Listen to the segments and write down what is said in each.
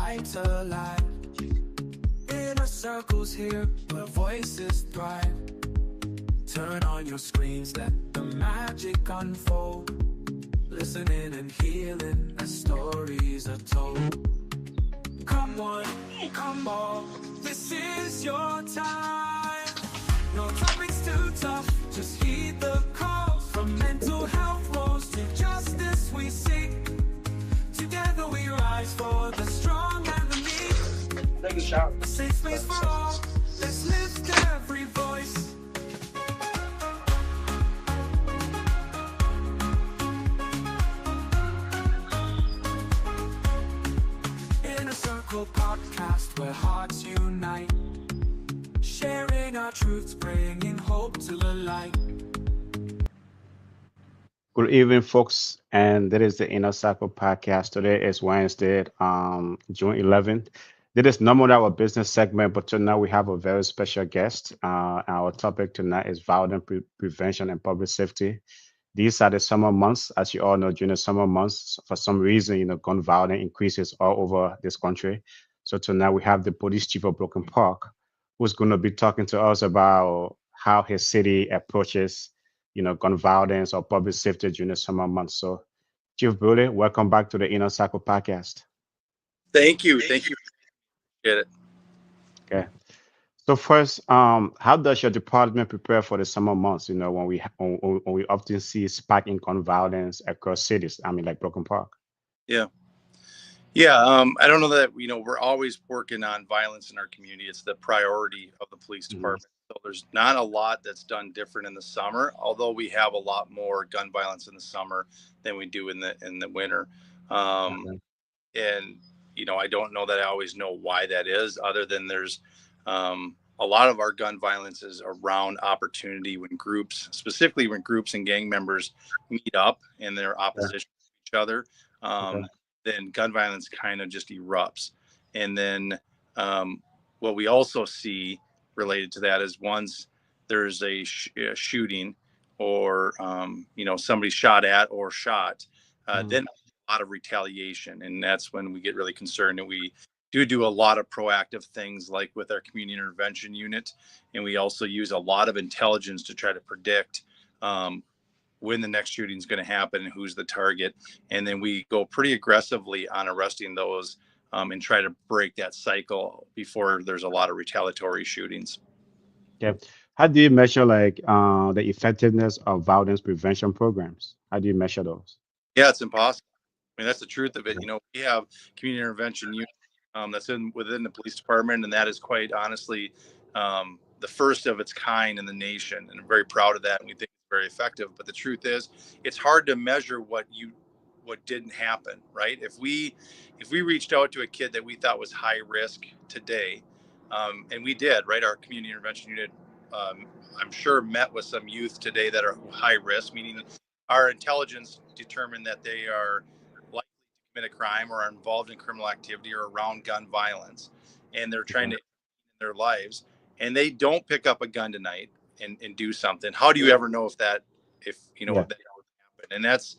light a light. Inner circles here where voices thrive. Turn on your screens, let the magic unfold. Listening and healing as stories are told. Come one, come all, this is your time. No topics too tough, just heed the call. From mental health woes to justice we seek. Together we rise for the strong and the meek. Take a shower. A safe space for all, let's lift every voice. In a circle podcast where hearts unite. Sharing our truths, bringing hope to the light. Good evening, folks, and that is the Inner Circle podcast. Today is Wednesday, June 11th. This is normal our business segment, but tonight we have a very special guest. Our topic tonight is violence prevention and public safety. These are the summer months, as you all know. During the summer months, for some reason, gun violence increases all over this country. So tonight we have the police chief of Broken Park, who's going to be talking to us about how his city approaches gun violence or public safety during the summer months. So, Chief Bruley, welcome back to the Inner Circle podcast. Thank you. Get it. Okay. So first, how does your department prepare for the summer months? When we often see a spike in gun violence across cities. I mean, like Broken Park. Yeah. I don't know that we're always working on violence in our community. It's the priority of the police department. So there's not a lot that's done different in the summer, although we have a lot more gun violence in the summer than we do in the winter. And I don't know that I always know why that is, other than there's a lot of our gun violence is around opportunity specifically when groups and gang members meet up and they're opposition to each other. Then gun violence kind of just erupts. And then what we also see related to that is once there's a shooting or, somebody shot at or shot, then a lot of retaliation. And that's when we get really concerned. And we do a lot of proactive things like with our community intervention unit. And we also use a lot of intelligence to try to predict when the next shooting is going to happen and who's the target. And then we go pretty aggressively on arresting those and try to break that cycle before there's a lot of retaliatory shootings. Yeah. How do you measure the effectiveness of violence prevention programs? How do you measure those? Yeah, it's impossible. I mean, that's the truth of it. We have community intervention unit that's within the police department, and that is quite honestly the first of its kind in the nation. And I'm very proud of that, and we think it's very effective. But the truth is, it's hard to measure what didn't happen, right? If we reached out to a kid that we thought was high risk today, and we did, right? Our community intervention unit, I'm sure, met with some youth today that are high risk, meaning our intelligence determined that they are likely to commit a crime or are involved in criminal activity or around gun violence, and they're trying to end their lives, and they don't pick up a gun tonight and do something. How do you ever know if that would happen? And that's,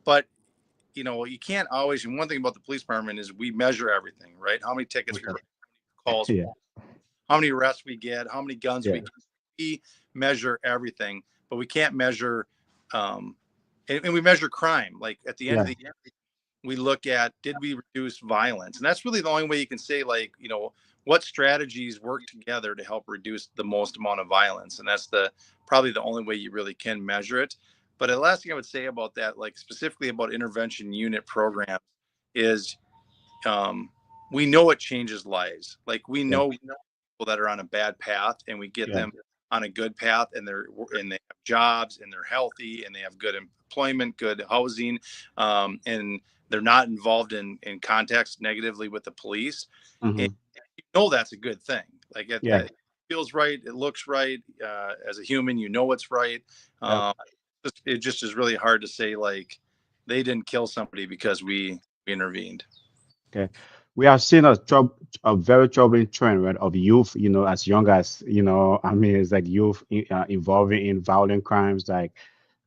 but you can't always. And one thing about the police department is we measure everything, right? How many tickets we write, how many calls, how many arrests we get, how many guns we get. We measure everything, but we can't measure, and we measure crime. Like at the end of the year, we look at, did we reduce violence? And that's really the only way you can say, what strategies work together to help reduce the most amount of violence. And that's probably the only way you really can measure it. But the last thing I would say about that, specifically about intervention unit programs, is we know it changes lives. We know people that are on a bad path, and we get them on a good path, and they have jobs, and they're healthy, and they have good employment, good housing, and they're not involved in contacts negatively with the police. And that's a good thing. It feels right, it looks right. As a human, it's right. It just is really hard to say they didn't kill somebody because we intervened. Okay. We have seen a very troubling trend, right, of youth, as young as, it's like youth involving in violent crimes like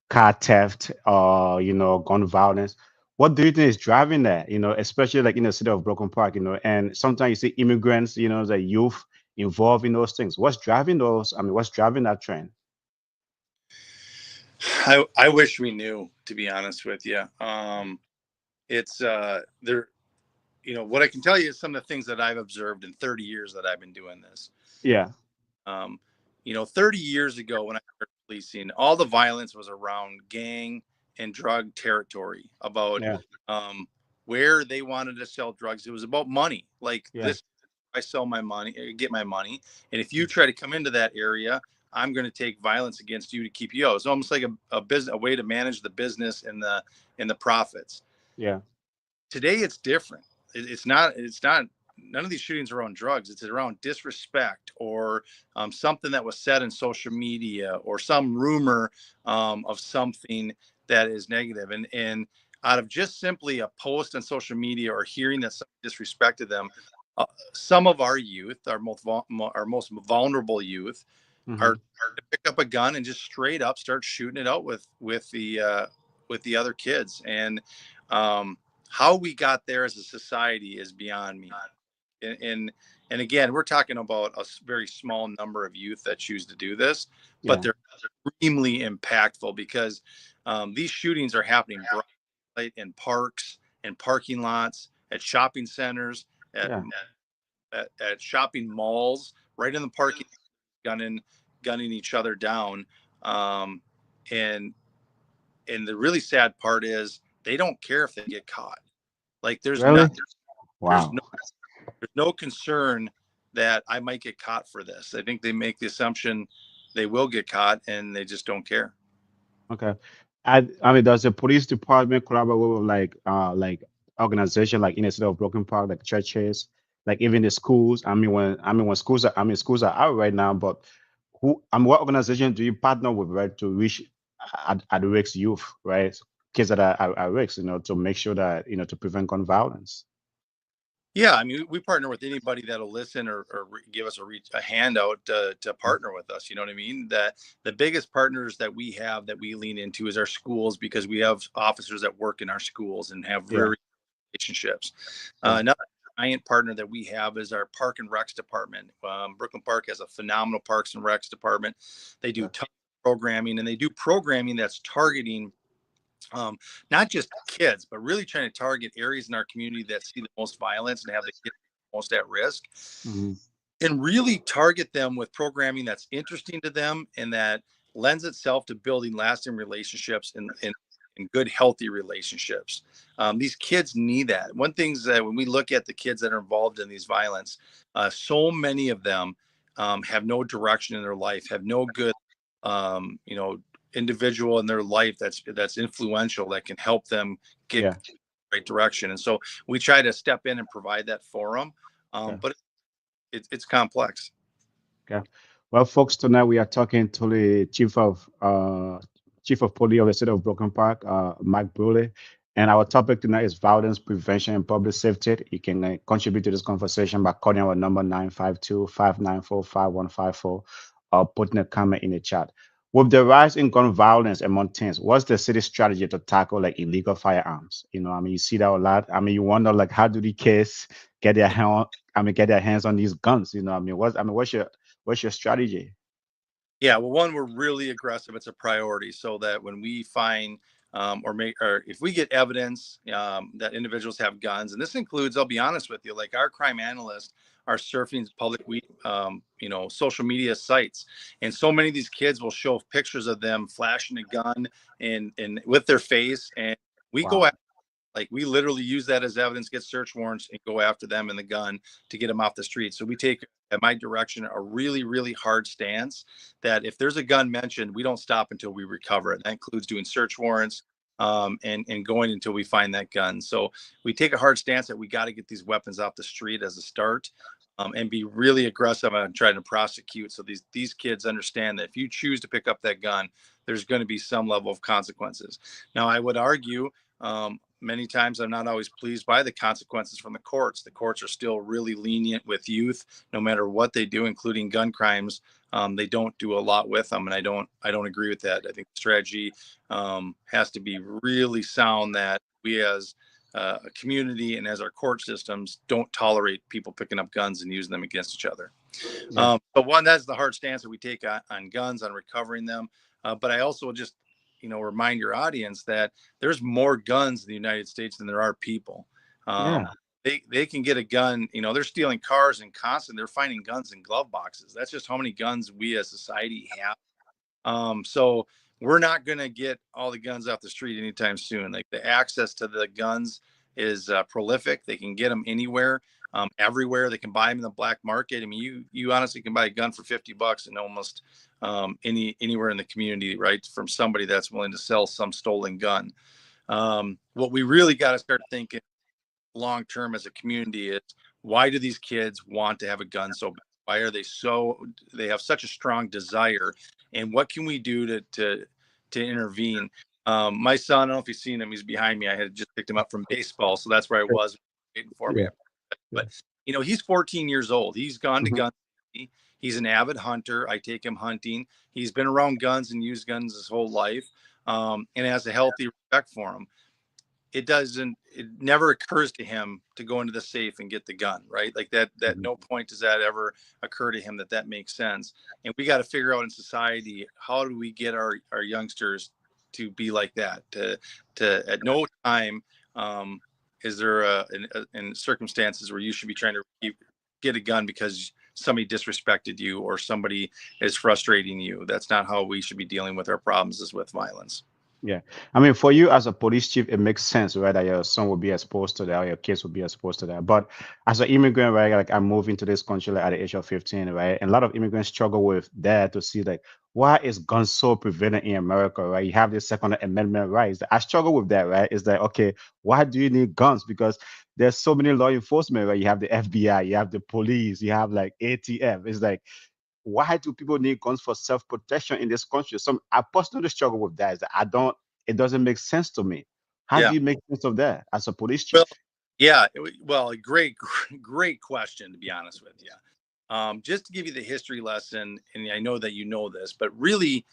car theft or, gun violence. What do you think is driving that? Especially like in the city of Broken Park, and sometimes you see immigrants, the youth involved in those things. What's driving those? I mean, what's driving that trend? I wish we knew, to be honest with you. It's there. What I can tell you is some of the things that I've observed in 30 years that I've been doing this. Yeah, Um, 30 years ago when I started policing, all the violence was around gang and drug territory, about yeah, um, where they wanted to sell drugs. It was about money. Like yeah, this, I sell my money, get my money, and if you try to come into that area, I'm going to take violence against you to keep you out. It's almost like a business, a way to manage the business and the profits. yeah, Today it's different. It's not none of these shootings are around drugs. It's around disrespect, or something that was said in social media, or some rumor of something that is negative. And out of just simply a post on social media, or hearing that somebody disrespected them, uh, some of our youth, our most vulnerable youth, hmm, are to pick up a gun and just straight up start shooting it out with the other kids. And um, how we got there as a society is beyond me. And again, we're talking about a very small number of youth that choose to do this, but yeah, they're extremely impactful, because these shootings are happening bright light in parks and parking lots, at shopping centers, at yeah. at shopping malls, right in the parking, gunning gunning each other down. Um, and and the really sad part is they don't care if they get caught. Like Really? there's Wow. no there's no concern that I might get caught for this. I think they make the assumption they will get caught, and they just don't care. Okay. I mean, does the police department collaborate with like organization like in the city of Broken Park, like churches, like even the schools? I mean when schools are out right now, but what organization do you partner with, right, to reach at risk youth, right? Kids that are at risk, to make sure that to prevent gun violence. Yeah, I mean, we partner with anybody that'll listen, or give us a handout to partner with us. You know what I mean? That the biggest partners that we have, that we lean into, is our schools, because we have officers that work in our schools and have Yeah, very relationships. yeah, Another giant partner that we have is our Park and Recs department. Brooklyn Park has a phenomenal Parks and Recs department. They do yeah, ton of programming, and they do programming that's targeting um, not just kids, but really trying to target areas in our community that see the most violence and have the kids most at risk, hmm, and really target them with programming that's interesting to them, and that lends itself to building lasting relationships, and good, healthy relationships. These kids need that. One thing is that when we look at the kids that are involved in these violence, so many of them have no direction in their life, have no good, um, you know, individual in their life that's influential, that can help them get yeah. the right direction. And so we try to step in and provide that for them. Okay. But it's complex. Okay. Well, folks, tonight we are talking to the chief of police of the city of Broken Park, Mike Bruley, and our topic tonight is violence prevention and public safety. You can contribute to this conversation by calling our number 952-594-5154, or putting a comment in the chat. With the rise in gun violence among teens, what's the city's strategy to tackle like illegal firearms? I mean, you see that a lot. I mean, you wonder like how do the kids get their get their hands on these guns? I mean, what's your strategy? Yeah, well, one, we're really aggressive. It's a priority, so that when we find, or if we get evidence that individuals have guns, and this includes, I'll be honest with you, like our crime analysts are surfing social media sites, and so many of these kids will show pictures of them flashing a gun and with their face, and we go, Wow. like, we literally use that as evidence, get search warrants, and go after them and the gun to get them off the street. So we take, at my direction, a really, really hard stance that if there's a gun mentioned, we don't stop until we recover it. That includes doing search warrants, and going until we find that gun. So we take a hard stance that we got to get these weapons off the street as a start, and be really aggressive on trying to prosecute. So these kids understand that if you choose to pick up that gun, there's going to be some level of consequences. Now, I would argue, many times I'm not always pleased by the consequences from the courts. The courts are still really lenient with youth, no matter what they do, including gun crimes. They don't do a lot with them, and I don't agree with that. I think the strategy has to be really sound, that we as a community and as our court systems don't tolerate people picking up guns and using them against each other. Yeah. But one, that's the hard stance that we take on guns, on recovering them. But I also just, remind your audience that there's more guns in the United States than there are people. Yeah. They can get a gun, they're stealing cars and constant, they're finding guns in glove boxes. That's just how many guns we as society have. So we're not going to get all the guns off the street anytime soon. Like, the access to the guns is prolific. They can get them anywhere, everywhere. They can buy them in the black market. I mean, you honestly can buy a gun for $50 in almost anywhere in the community, right? From somebody that's willing to sell some stolen gun. What we really got to start thinking long term as a community is, why do these kids want to have a gun so bad? Why are they have such a strong desire, and what can we do to intervene? My son, I don't know if you've seen him, he's behind me. I had just picked him up from baseball, so that's where I was waiting for me. Yeah. But he's 14 years old. He's gone to gun safety. He's an avid hunter. I take him hunting. He's been around guns and used guns his whole life, and has a healthy respect for them. It never occurs to him to go into the safe and get the gun, right? Like that no point does that ever occur to him that makes sense. And we got to figure out in society, how do we get our youngsters to be like that? To at no time is there in circumstances where you should be trying to get a gun because somebody disrespected you or somebody is frustrating you. That's not how we should be dealing with our problems, is with violence. Yeah. I mean, for you as a police chief, it makes sense, right, that your son will be exposed to that, or your kids will be exposed to that. But as an immigrant, right, like, I moved into this country like, at the age of 15, right? And a lot of immigrants struggle with that, to see, like, why is guns so prevalent in America, right? You have the Second Amendment rights. I struggle with that, right? It's like, okay, why do you need guns? Because there's so many law enforcement, right? You have the FBI, you have the police, you have like ATF. It's like, why do people need guns for self-protection in this country? I personally struggle with that. It doesn't make sense to me. How Yeah. do you make sense of that as a police chief? Well, yeah. Well, a great question, to be honest with you. Just to give you the history lesson, and I know that you know this, but really,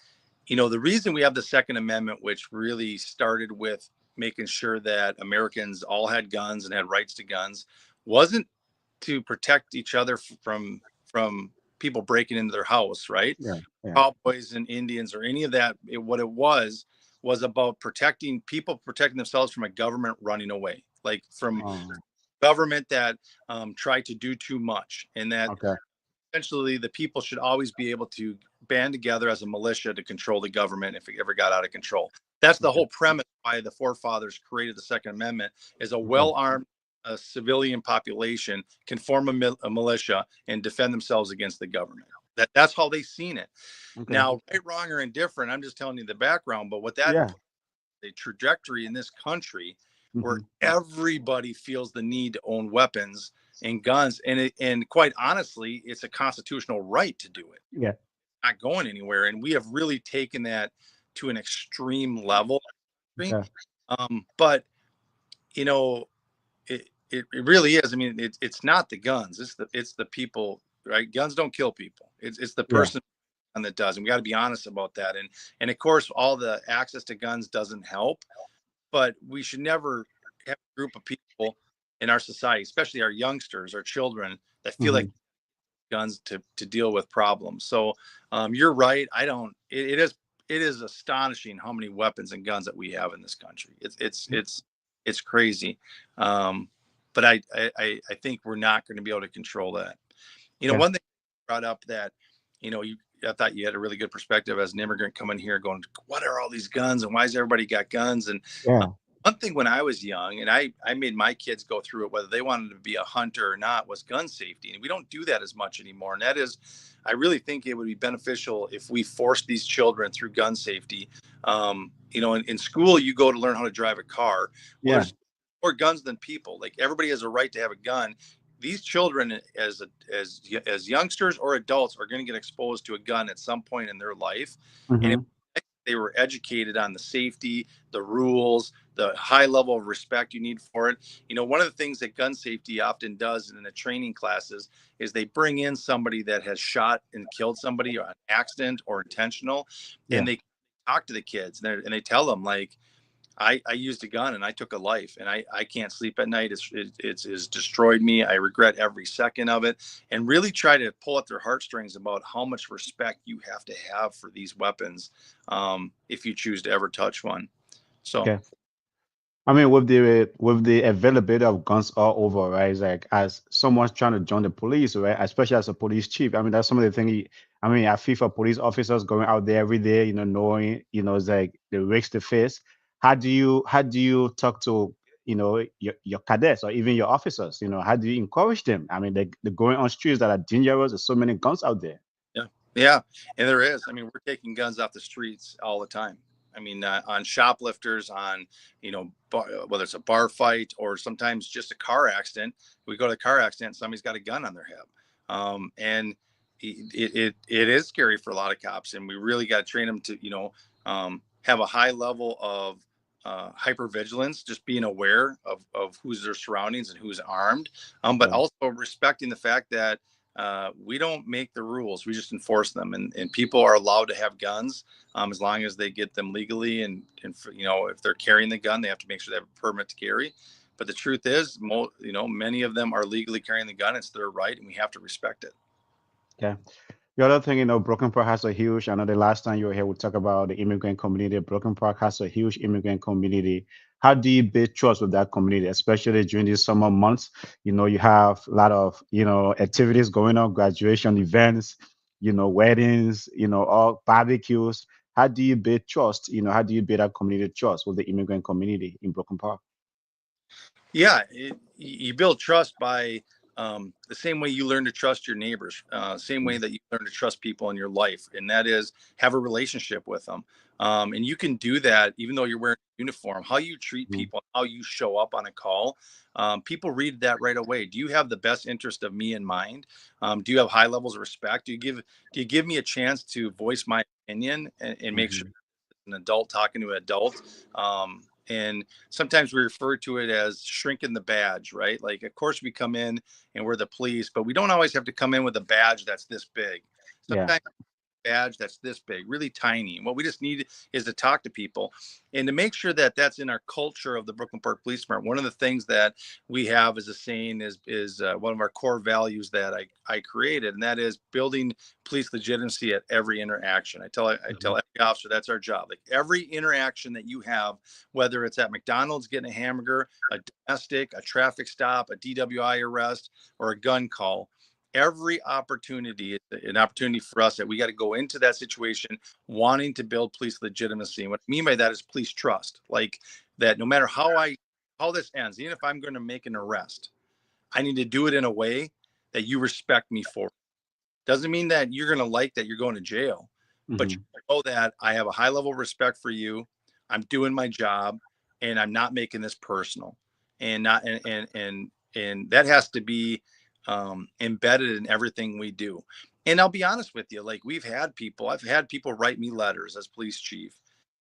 the reason we have the Second Amendment, which really started with making sure that Americans all had guns and had rights to guns, wasn't to protect each other from people breaking into their house, right? Yeah. Cowboys and Indians or any of that. What it was about protecting themselves from a government running away, like from government that tried to do too much, and that essentially the people should always be able to band together as a militia to control the government if it ever got out of control. That's the whole premise why the forefathers created the Second Amendment, is a well-armed civilian population can form a militia and defend themselves against the government. That's how they seen it. Now, right, wrong, or indifferent, I'm just telling you the background, but what that the trajectory in this country where everybody feels the need to own weapons and guns, and quite honestly, it's a constitutional right to do it. Yeah. Not going anywhere. And we have really taken that to an extreme level. But it really is. I mean, it's not the guns, it's the people, right? Guns don't kill people. It's the person that does, and we got to be honest about that. And of course, all the access to guns doesn't help, but we should never have a group of people in our society, especially our youngsters, our children, that feel like guns to deal with problems. So you're right. It is astonishing how many weapons and guns that we have in this country. It's crazy. But I think we're not going to be able to control that. One thing you brought up that, I thought you had a really good perspective as an immigrant coming here going, what are all these guns and why has everybody got guns? And one thing when I was young, and I made my kids go through it, whether they wanted to be a hunter or not, was gun safety. And we don't do that as much anymore. And that is, I really think it would be beneficial if we forced these children through gun safety. In school, you go to learn how to drive a car. Well, there's more guns than people. Like, everybody has a right to have a gun. These children, as youngsters or adults, are going to get exposed to a gun at some point in their life. And if they were educated on the safety, the rules, the high level of respect you need for it. One of the things that gun safety often does in the training classes is they bring in somebody that has shot and killed somebody on accident or intentional, and they talk to the kids and they tell them, like, I used a gun and I took a life, and I can't sleep at night. It's destroyed me. I regret every second of it, and really try to pull at their heartstrings about how much respect you have for these weapons, if you choose to ever touch one. So Okay. I mean, with the availability of guns all over, right? It's like as someone's trying to join the police, right? Especially as a police chief. I mean, that's some of the things. I mean, I feel for police officers going out there every day, knowing, it's like the risks they face. How do you talk to, your cadets or even your officers? How do you encourage them? I mean, they're going on streets that are dangerous. There's so many guns out there. yeah, yeah, and there is. I mean, we're taking guns off the streets all the time. I mean, on shoplifters, on whether it's a bar fight or sometimes just a car accident. We go to the car accident, somebody's got a gun on their hip, and it is scary for a lot of cops, and we really got to train them to have a high level of hypervigilance, just being aware of who's their surroundings and who's armed, but Yeah. also respecting the fact that we don't make the rules, we just enforce them, and people are allowed to have guns, as long as they get them legally, and if they're carrying the gun, they have to make sure they have a permit to carry. But the truth is, many of them are legally carrying the gun. It's their right, and we have to respect it. Okay. The other thing, Broken Park has a huge, I know the last time you were here, we talked about the immigrant community. Broken Park has a huge immigrant community. How do you build trust with that community, especially during these summer months? You have a lot of, activities going on, graduation events, weddings, all barbecues. How do you build trust? How do you build that community trust with the immigrant community in Broken Park? Yeah, you build trust by the same way you learn to trust your neighbors, same way Mhm. that you learn to trust people in your life, and that is have a relationship with them. And you can do that even though you're wearing a uniform. How you treat Mhm. people, how you show up on a call, people read that right away. Do you have the best interest of me in mind? Do you have high levels of respect? Do you give me a chance to voice my opinion, and make sure Mhm. an adult talking to an adult? And sometimes we refer to it as shrinking the badge, right? Like, of course, we come in and we're the police, but we don't always have to come in with a badge that's this big. Yeah. Sometimes badge that's this big, really tiny. And what we just need is to talk to people and to make sure that that's in our culture of the Brooklyn Park Police Department. One of the things that we have as a saying is one of our core values that I created, and that is building police legitimacy at every interaction. I tell Mhm. every officer that's our job. Like every interaction that you have, whether it's at McDonald's getting a hamburger, a domestic, a traffic stop, a DWI arrest, or a gun call, every opportunity is an opportunity for us that we got to go into that situation wanting to build police legitimacy. And what I mean by that is police trust. Like that no matter how this ends, even if I'm going to make an arrest, I need to do it in a way that you respect me for. Doesn't mean that you're going to like that you're going to jail, but you Mhm. know that I have a high level of respect for you. I'm doing my job, and I'm not making this personal. And not and that has to be embedded in everything we do. And I'll be honest with you, like I've had people write me letters as police chief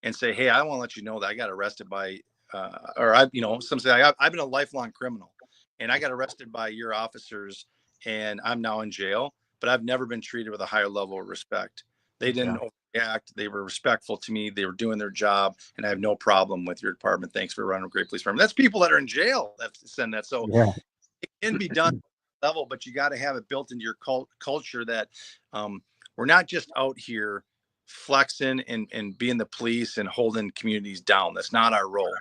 and say, "Hey, I want to let you know that I got arrested by, or some say I've been a lifelong criminal, and I got arrested by your officers, and I'm now in jail, but I've never been treated with a higher level of respect. They Okay. didn't overreact. They were respectful to me. They were doing their job, and I have no problem with your department. Thanks for running a great police department." That's people that are in jail that send that. So Yeah. it can be done level, but you got to have it built into your culture that we're not just out here flexing and being the police and holding communities down. That's not our role.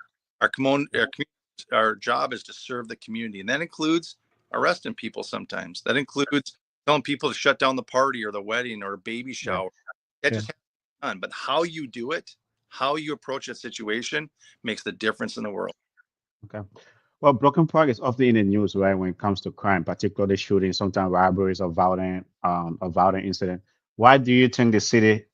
Our job is to serve the community, and that includes arresting people sometimes. That includes telling people to shut down the party or the wedding or a baby Yeah. shower. That Yeah. just has to be done. But how you do it, how you approach a situation makes the difference in the world. Okay. Well, Broken Park is often in the news, right, when it comes to crime, particularly shootings, sometimes robberies or violent incident. Why do you think the city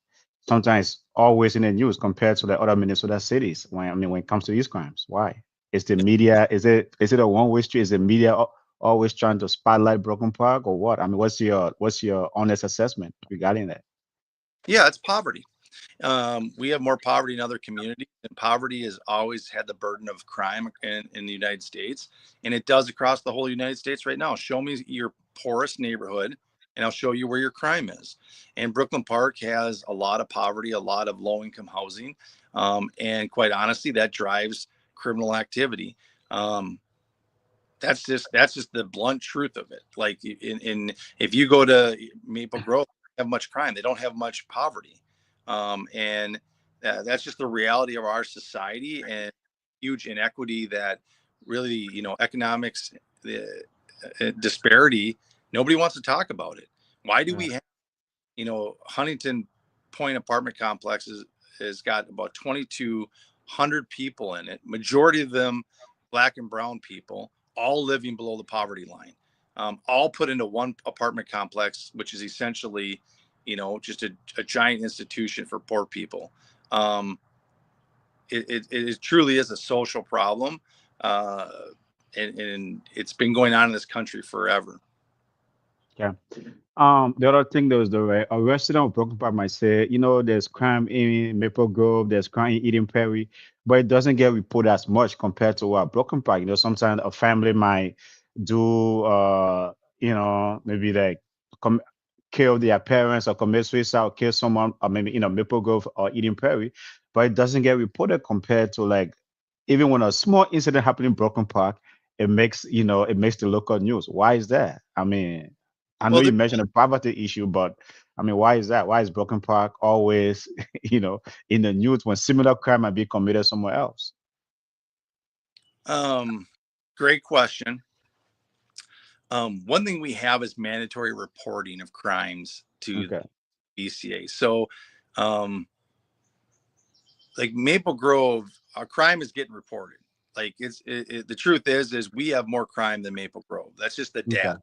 sometimes always in the news compared to the other Minnesota cities when it comes to these crimes? Why? Is the media is it a one-way street? Is the media always trying to spotlight Broken Park or what? I mean, what's your honest assessment regarding that? Yeah, it's poverty. We have more poverty in other communities, and poverty has always had the burden of crime in the United States, and it does across the whole United States right now. Show me your poorest neighborhood, and I'll show you where your crime is. And Brooklyn Park has a lot of poverty, a lot of low income housing. And quite honestly, that drives criminal activity. That's just the blunt truth of it. Like in if you go to Maple Grove, they don't have much crime. They don't have much poverty. And that's just the reality of our society, and huge inequity that really, economics, the disparity, nobody wants to talk about it. Why do Yeah. we have, Huntington Point apartment complexes has got about 2,200 people in it, majority of them Black and brown people, all living below the poverty line, all put into one apartment complex, which is essentially, just a giant institution for poor people. Um, it truly is a social problem, uh, and it's been going on in this country forever. Yeah. The other thing though is a resident of Broken Park might say, there's crime in Maple Grove, there's crime in Eden Prairie, but it doesn't get reported as much compared to what Broken Park. Sometimes a family might do, maybe like com kill their parents or commit suicide or kill someone, or maybe Maple Grove or Eden Prairie, but it doesn't get reported compared to like even when a small incident happened in Broken Park, it makes the local news. Why is that? I mean, I know Well, you mentioned a poverty issue, but I mean, why is that? Why is Broken Park always, in the news when similar crime might be committed somewhere else? um, great question. One thing we have is mandatory reporting of crimes to Okay. BCA. So, um, like Maple Grove, our crime is getting reported. Like the truth is we have more crime than Maple Grove. That's just the Okay. data.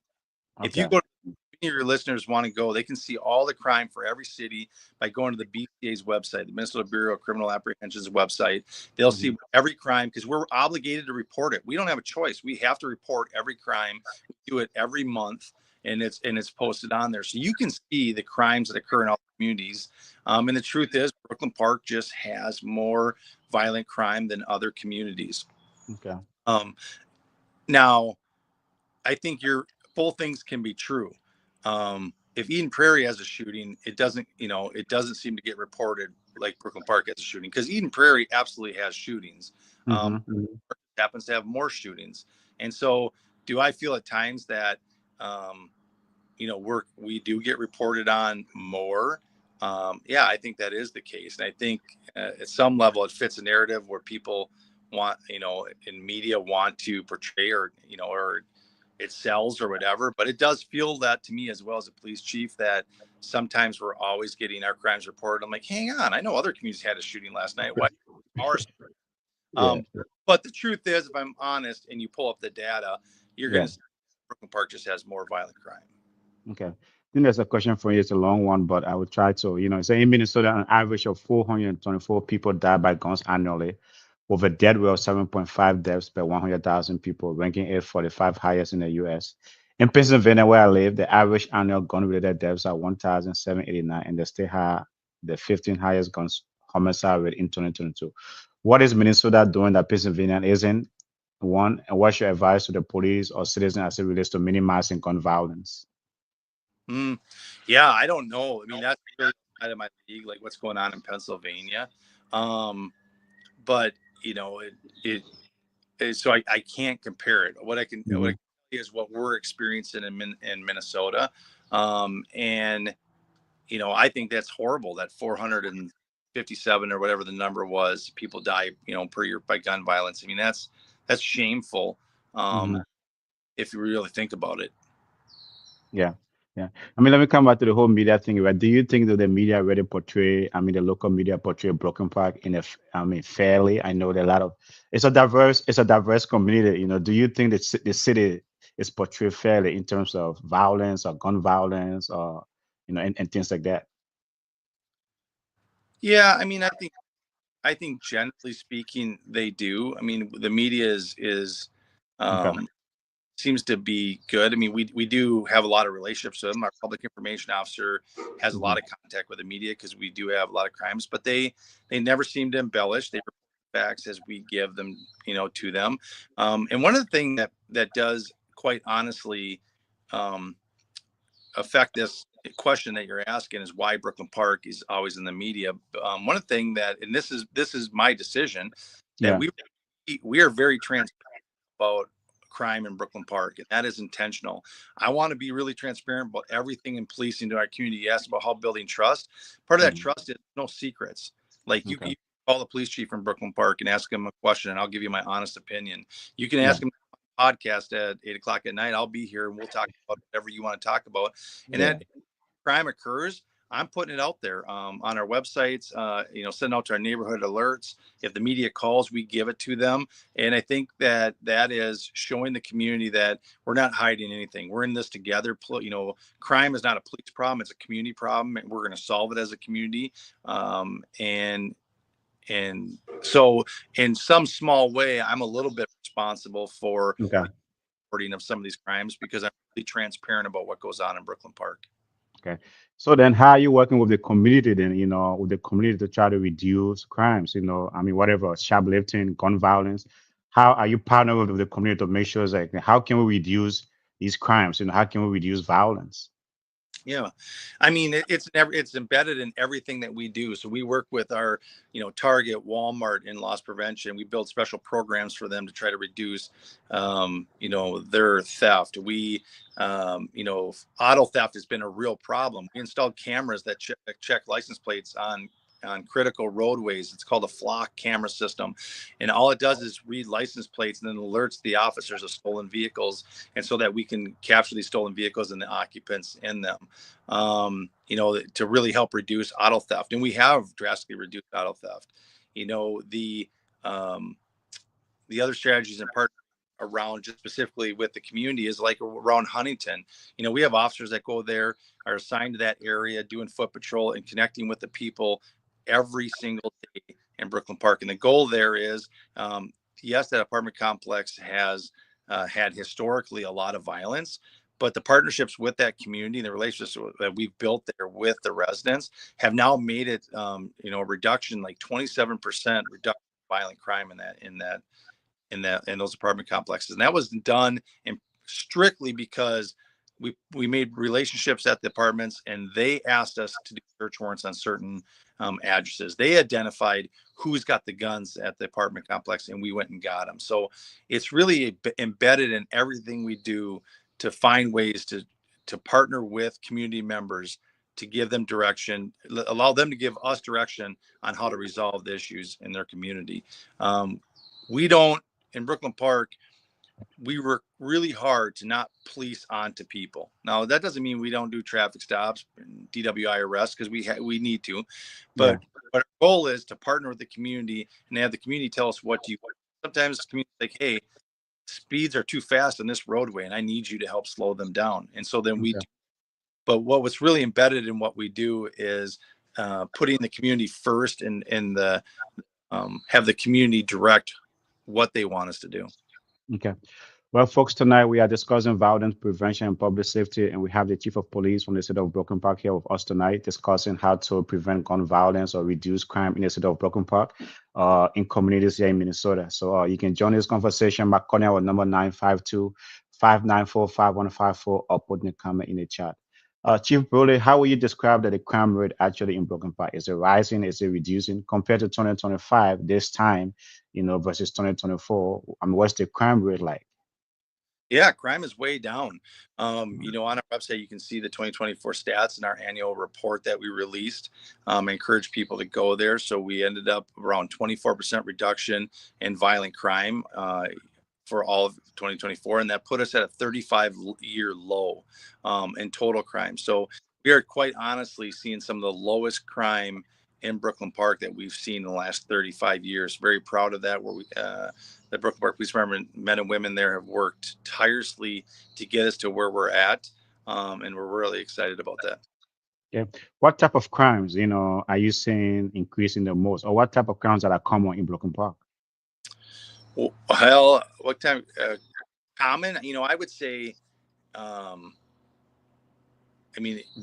If you Okay. go, any of your listeners want to go, they can see all the crime for every city by going to the BCA's website, the Minnesota Bureau of Criminal Apprehension's website. They'll Hmm. see every crime because we're obligated to report it. We don't have a choice. We have to report every crime. We do it every month, and it's posted on there, so you can see the crimes that occur in all communities. And the truth is, Brooklyn Park just has more violent crime than other communities. Okay. Um, Now, I think your both things can be true. If Eden Prairie has a shooting, it doesn't seem to get reported like Brooklyn Park has a shooting, because Eden Prairie absolutely has shootings. Um, Hmm. Hmm. Happens to have more shootings, and so do I feel at times that um, we do get reported on more. Yeah, I think that is the case, and I think at some level it fits a narrative where people want, in media want to portray, or it sells or whatever. But it does feel that to me, as well as a police chief, that sometimes we're always getting our crimes reported. I'm like, hang on, I know other communities had a shooting last night. Why ours? Yeah. Um, but the truth is, if I'm honest, and you pull up the data, you're going Yeah. to see Brooklyn Park just has more violent crime. Okay. I think there's a question for you. It's a long one, but I will try to, say in Minnesota, an average of 424 people die by guns annually, with a death rate of 7.5 deaths per 100,000 people, ranking it 45 highest in the US. In Pennsylvania, where I live, the average annual gun-related deaths are 1,789, and the state had the 15th highest guns homicide rate in 2022. What is Minnesota doing that Pennsylvania isn't? One, and what's your advice to the police or citizens as it relates to minimizing gun violence? Mm, yeah, I don't know. I mean, that's really out of my league, like what's going on in Pennsylvania. Um, but so I can't compare it. What I can Mhm. tell you is what we're experiencing in Minnesota. And I think that's horrible that 457 or whatever the number was, people die, per year by gun violence. I mean, that's shameful. Um, Mhm. if you really think about it. Yeah, yeah. I mean, let me come back to the whole media thing, right? Do you think that the media really portray, I mean, the local media portray Broken Park I mean, fairly? I know that it's a diverse community. Do you think that the city is portrayed fairly in terms of violence or gun violence or, and things like that? Yeah, I mean, I think generally speaking, they do. I mean, the media is Okay. um, seems to be good. I mean, we do have a lot of relationships with them. Our public information officer has a Hmm. lot of contact with the media because we do have a lot of crimes, but they never seem to embellish. They report facts as we give them, to them. And one of the things that does, quite honestly, um, affect this question that you're asking is why Brooklyn Park is always in the media. One of the things that, and this is my decision, that Yeah. we are very transparent about crime in Brooklyn Park, and that is intentional. I want to be really transparent about everything in policing to our community. You asked about how building trust. Part of that trust is no secrets. Like you, Okay. you call the police chief from Brooklyn Park and ask him a question, and I'll give you my honest opinion. You can Yeah. ask him on the podcast at 8 o'clock at night. I'll be here and we'll talk about whatever you want to talk about. And Yeah. that crime occurs, I'm putting it out there on our websites, send out to our neighborhood alerts. If the media calls, we give it to them. And I think that is showing the community that we're not hiding anything. We're in this together. Crime is not a police problem. It's a community problem, and we're going to solve it as a community. And so in some small way, I'm a little bit responsible for Okay. reporting of some of these crimes because I'm really transparent about what goes on in Brooklyn Park. Okay. So then how are you working with the community then, with the community to try to reduce crimes, I mean, whatever, shoplifting, gun violence? How are you partnering with the community to make sure like how can we reduce these crimes? How can we reduce violence? Yeah, I mean it's embedded in everything that we do. So we work with our, Target, Walmart in loss prevention. We build special programs for them to try to reduce, their theft. Auto theft has been a real problem. We installed cameras that check license plates on critical roadways. It's called a flock camera system, and all it does is read license plates and then alerts the officers of stolen vehicles, and so that we can capture these stolen vehicles and the occupants in them, to really help reduce auto theft. And we have drastically reduced auto theft. The other strategies in part around just specifically with the community is like around Huntington. We have officers that go there, are assigned to that area, doing foot patrol and connecting with the people every single day in Brooklyn Park. And the goal there is, yes, that apartment complex has had historically a lot of violence, but the partnerships with that community and the relationships that we've built there with the residents have now made it, a reduction, like 27% reduction in violent crime in those apartment complexes. And that was done strictly because we made relationships at the apartments, and they asked us to do search warrants on certain addresses. They identified who's got the guns at the apartment complex, and we went and got them. So it's really embedded in everything we do to find ways to partner with community members, to give them direction, allow them to give us direction on how to resolve the issues in their community. We don't, in Brooklyn Park, we work really hard to not police onto people. Now, that doesn't mean we don't do traffic stops and DWI arrests, because we need to, but our goal is to partner with the community and have the community tell us what do you want. Sometimes the community like, hey, speeds are too fast on this roadway and I need you to help slow them down. And so then we do. But what's really embedded in what we do is putting the community first, and have the community direct what they want us to do. Okay. Well, folks, tonight we are discussing violence prevention and public safety, and we have the chief of police from the city of Brooklyn Park here with us tonight, discussing how to prevent gun violence or reduce crime in the city of Brooklyn Park, in communities here in Minnesota. So you can join this conversation by calling our number 952-594-5154 or putting a comment in the chat. Chief Bruley, how will you describe that the crime rate actually in Brooklyn Park? Is it rising? Is it reducing compared to 2025 this time, versus 2024? I mean, what's the crime rate like? Yeah, crime is way down. On our website, you can see the 2024 stats in our annual report that we released. I encourage people to go there. So we ended up around 24% reduction in violent crime for all of 2024. And that put us at a 35-year low in total crime. So we are quite honestly seeing some of the lowest crime in Brooklyn Park that we've seen in the last 35 years. Very proud of that. Where the Brooklyn Park Police Department men and women there have worked tirelessly to get us to where we're at, and we're really excited about that. Yeah. What type of crimes, are you seeing increasing the most, or what type of crimes that are common in Brooklyn Park? Well, what time common? I would say.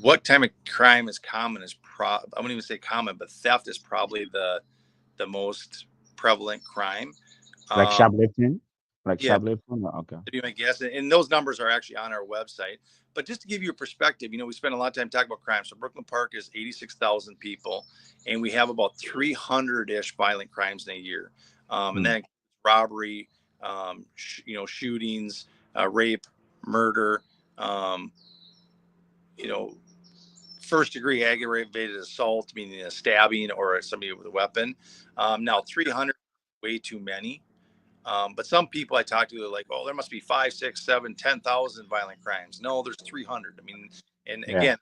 What type of crime is common is I wouldn't even say common, but theft is probably the most prevalent crime. Like shoplifting? Like Yeah, Chablis? Okay. to be my guest. And those numbers are actually on our website. But just to give you a perspective, we spend a lot of time talking about crime. So Brooklyn Park is 86,000 people, and we have about 300-ish violent crimes in a year. And that includes robbery, shootings, rape, murder, um, you know, first degree aggravated assault, meaning a stabbing or somebody with a weapon. Now, 300 way too many. But some people I talk to are like, oh, there must be 5, 6, 7, 10,000 violent crimes. No, there's 300. I mean, and Yeah. again,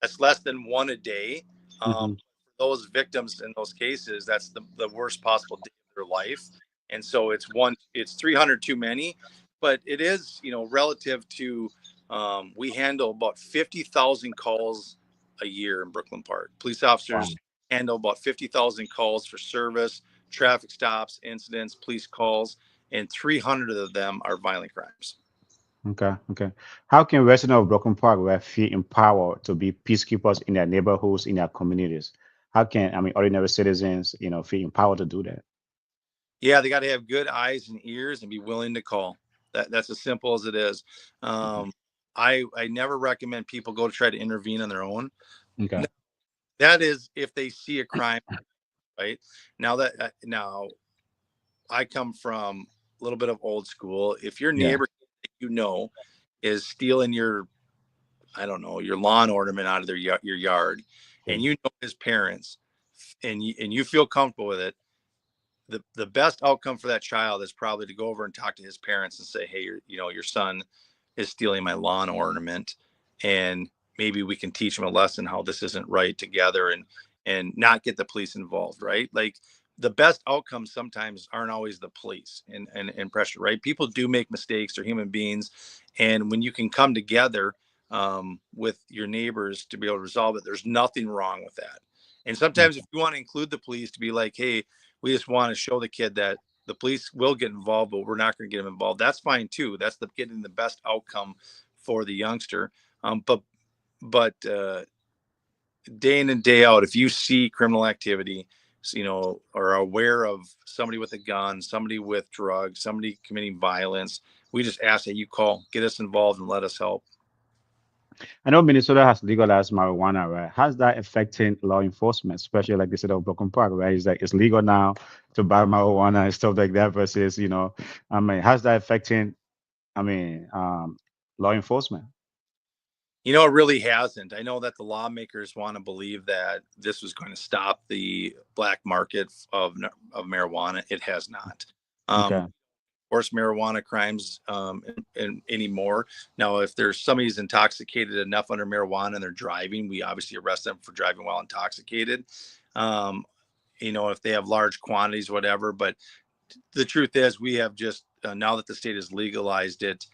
that's less than one a day. Hmm. Those victims in those cases, that's the worst possible day of their life. And so it's 300 too many, but it is, relative to, we handle about 50,000 calls a year in Brooklyn Park. Police Wow. officers handle about 50,000 calls for service, traffic stops, incidents, police calls, and 300 of them are violent crimes. Okay. Okay. How can residents of Broken Park feel empowered to be peacekeepers in their neighborhoods, in their communities? How can, I mean, ordinary citizens, feel empowered to do that? Yeah, they got to have good eyes and ears and be willing to call. That's as simple as it is. Mhm. I never recommend people go to try to intervene on their own. Okay. That is if they see a crime, right? Now I come from a little bit of old school. If your Yeah. neighbor is stealing your, I don't know, your lawn ornament out of your yard, and Okay. his parents, and you feel comfortable with it, the best outcome for that child is probably to go over and talk to his parents and say, hey, your son is stealing my lawn ornament, and maybe we can teach him a lesson how this isn't right together, and not get the police involved, right? Like, the best outcomes sometimes aren't always the police and pressure, right? People do make mistakes, they're human beings, and when you can come together, with your neighbors to be able to resolve it, there's nothing wrong with that. And sometimes if you want to include the police to be like, hey, we just want to show the kid that the police will get involved, but we're not going to get them involved. That's fine too. That's getting the best outcome for the youngster. But day in and day out, if you see criminal activity, or are aware of somebody with a gun, somebody with drugs, somebody committing violence, we just ask that you call, get us involved, and let us help. I know Minnesota has legalized marijuana, right? How's that affecting law enforcement, especially like the city of Broken Park, right? It's like it's legal now to buy marijuana and stuff like that versus, I mean, how's that affecting, I mean, law enforcement? It really hasn't. I know that the lawmakers want to believe that this was going to stop the black market of marijuana. It has not. Okay. Force marijuana crimes, anymore. Now, if there's somebody's intoxicated enough under marijuana and they're driving, we obviously arrest them for driving while intoxicated. Um, if they have large quantities, whatever. But the truth is, we have just, now that the state has legalized it,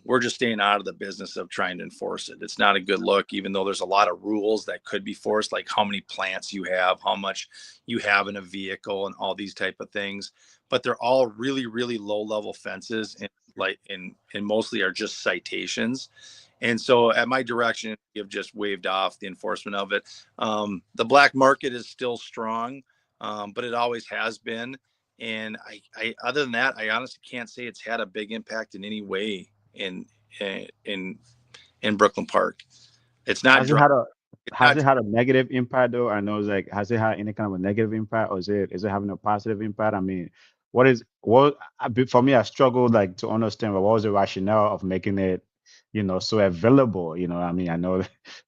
we're just staying out of the business of trying to enforce it. It's not a good look, even though there's a lot of rules that could be forced, like how many plants you have, how much you have in a vehicle, and all these type of things. But they're all really, really low level fences, and mostly are just citations. And so, at my direction, you've just waved off the enforcement of it. The black market is still strong, but it always has been. And other than that, I honestly can't say it's had a big impact in any way in in Brooklyn Park. It's not Has it drug. had a It's has not. it had a negative impact though? I know it's like has it had any kind of a negative impact or is it having a positive impact? I mean, for me I struggled like to understand what was the rationale of making it, so available. I mean, I know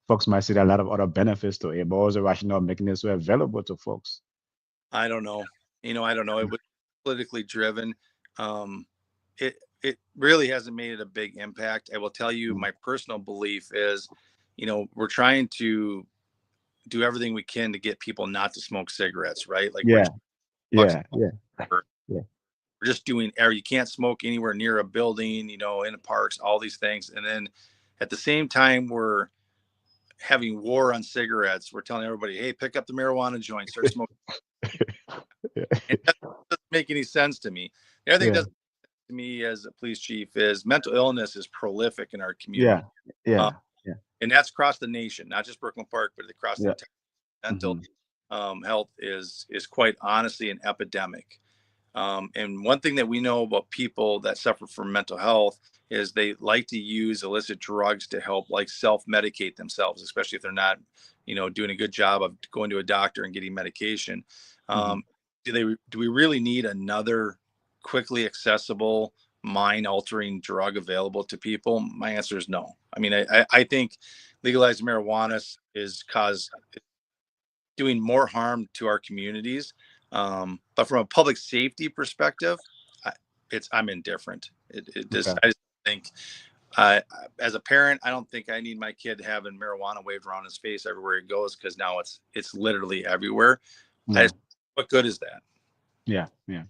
folks might see a lot of other benefits to it, but what was the rationale of making it so available to folks? I don't know. I don't know. It was politically driven. Um, it really hasn't made it a big impact. I will tell you, Mm. my personal belief is, we're trying to do everything we can to get people not to smoke cigarettes, right? Like, we're Yeah, just bucks yeah, yeah, we're yeah. just doing air. You can't smoke anywhere near a building, in the parks, all these things. And then at the same time, we're having war on cigarettes. We're telling everybody, hey, pick up the marijuana joint, start smoking. And that doesn't make any sense to me. The other thing that Yeah, doesn't make sense to me as a police chief is mental illness is prolific in our yeah, community. Um, yeah, yeah, and that's across the nation, not just Brooklyn Park, but across the yeah. entire mental, Hmm. health is quite honestly an epidemic. And one thing that we know about people that suffer from mental health is they like to use illicit drugs to help like self-medicate themselves, especially if they're not, doing a good job of going to a doctor and getting medication. Mhm. Um, do we really need another quickly accessible mind altering drug available to people? My answer is no. I mean, I think legalized marijuana is cause doing more harm to our communities. But from a public safety perspective, I, I'm indifferent. It Okay. just I just think uh, as a parent, I don't think I need my kid having marijuana waved around his face everywhere he goes, because now it's literally everywhere. Yeah. What good is that? Yeah. Yeah.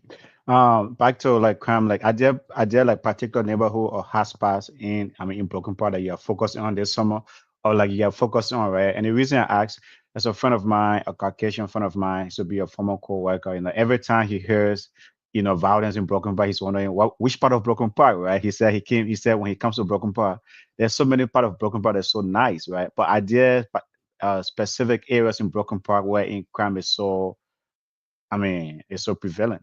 Back to like crime, like are there like particular neighborhood or hotspots in, I mean, in Broken Park that you are focusing on this summer, or like you are focusing on, right? And the reason I ask, as a friend of mine, a Caucasian friend of mine, to be a former co-worker, every time he hears, violence in Broken Park, he's wondering which part of Broken Park, right? He said when he comes to Broken Park, there's so many part of Broken Park that's so nice, right? But are there specific areas in Broken Park where in crime is so, I mean, it's so prevalent?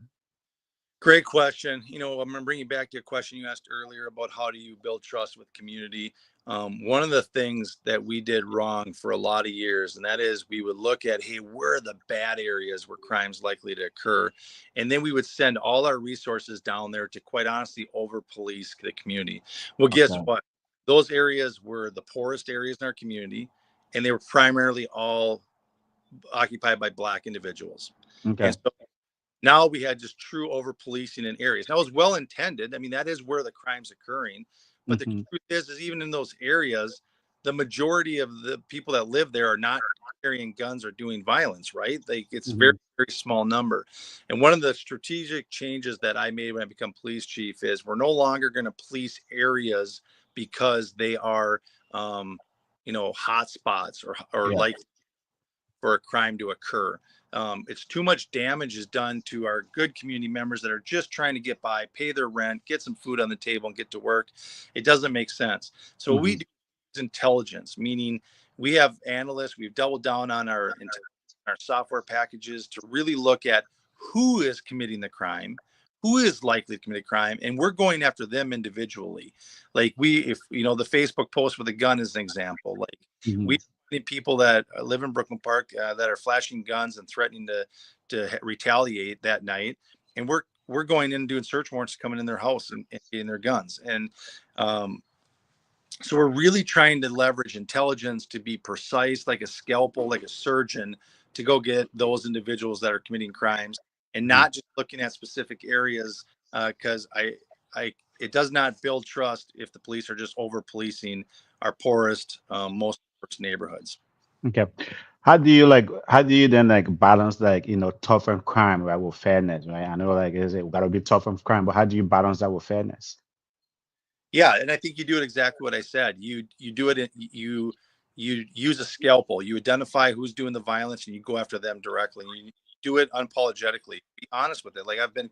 Great question. I'm going to bring you back to a question you asked earlier about how do you build trust with community. One of the things that we did wrong for a lot of years, and that is we would look at, hey, where are the bad areas where crime's likely to occur? And then we would send all our resources down there to, quite honestly, over police the community. Well, guess Okay. what? Those areas were the poorest areas in our community, and they were primarily all occupied by Black individuals. Okay. And so now we had just true over policing in areas. Now it was well intended. I mean, that is where the crime's occurring. But the Hmm. truth is even in those areas, the majority of the people that live there are not carrying guns or doing violence, right? Like it's very, Hmm. very small number. And one of the strategic changes that I made when I become police chief is we're no longer going to police areas because they are, hot spots or Yeah. like for a crime to occur. It's too much damage is done to our good community members that are just trying to get by, pay their rent, get some food on the table, and get to work. It doesn't make sense. So we Hmm. do intelligence, meaning we have analysts. We've doubled down on our software packages to really look at who is committing the crime, who is likely to commit a crime, and we're going after them individually. Like if the Facebook post with a gun is an example. Like Hmm. we people that live in Brooklyn Park that are flashing guns and threatening to retaliate that night, and we're going in and doing search warrants, coming in their house and getting their guns. And um, so we're really trying to leverage intelligence to be precise, like a scalpel, like a surgeon, to go get those individuals that are committing crimes, and Hmm. not just looking at specific areas. Because it does not build trust if the police are just over policing our poorest, most poorest neighborhoods. Okay. How do you then like balance like, tough on crime, right, with fairness, right? I know like is it gotta be tough on crime, but how do you balance that with fairness? Yeah, and I think you do it exactly what I said. You do it. You use a scalpel. You identify who's doing the violence, and you go after them directly. You do it unapologetically. Be honest with it. Like I've been